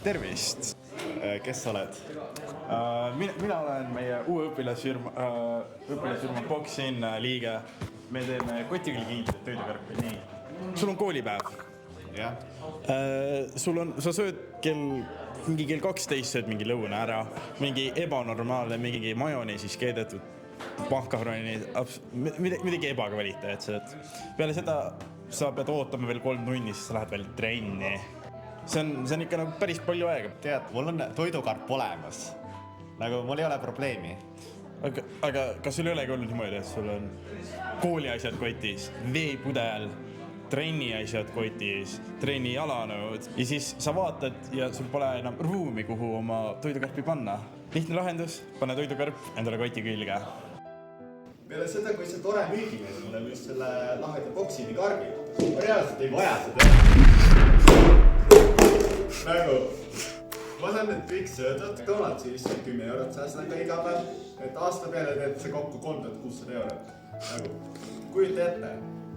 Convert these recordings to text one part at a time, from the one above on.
Tervist! Kes sa oled? Mina olen meie uue õpilasfirma Boxin liige. Me teeme kotiküll kiintitud toidukarpi. Nii. Sul on koolipäev. Jah. Sa sööd mingi kell 12 sööd mingi lõuna ära. Mingi ebanormaalne, mingi majoneesis keedetud pahkahroni, midagi ebakvaliteetset. Peale seda sa pead ootama veel 3 tunni, siis sa lähed veel trenni. See on ikka nagu päris palju aega. Tead, mul on toidukarp olemas. Nagu mul ei ole probleemi. Aga kas sul ei olegi olnud niimoodi, et sul on kooliasjad kotis, veepudel, trenniasjad kotis, trenni jalanõud ja siis sa vaatad ja sul pole enam ruumi, kuhu oma toidukarpi panna. Lihtne lahendus, pane toidukarp endale koti külge. Peale seda, kui see tore müügimees mulle müüs selle laheda Boxini karbi, ma reaalselt ei vaja seda. Nagu, ma saan need kõik söödad, toonad siis 10 eurot säästan ka iga päev, et aasta peale teeb see kokku 3600 eurot. Nagu, kujuta ette,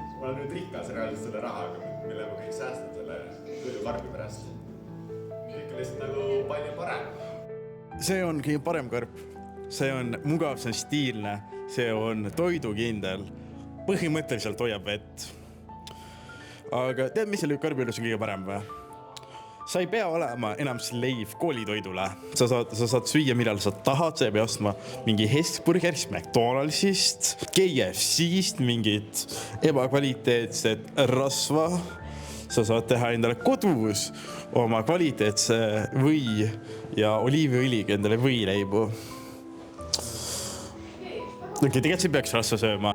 ma olen nüüd rikas reaalselt selle rahaga, mille ma kõik säästan selle toidukarbi pärast. Ikka lihtsalt nagu palju parem. See on kõige parem karp. See on mugav, see on stiilne, see on toidukindel. Põhimõtteliselt hoiab vett. Aga tead, mis selle karbi juures on kõige parem või? Sa ei pea olema enam sleiv koolitoidule. Sa saad süüa, millal sa tahad, sa ei pea ostma mingi Hesburgerist, McDonaldsist, KFCist, mingit ebakvaliteetset rasva. Sa saad teha endale kodus oma kvaliteetse või ja oliiviõliga endale võileibu. Tegelikult sa ei peaks rasva sööma.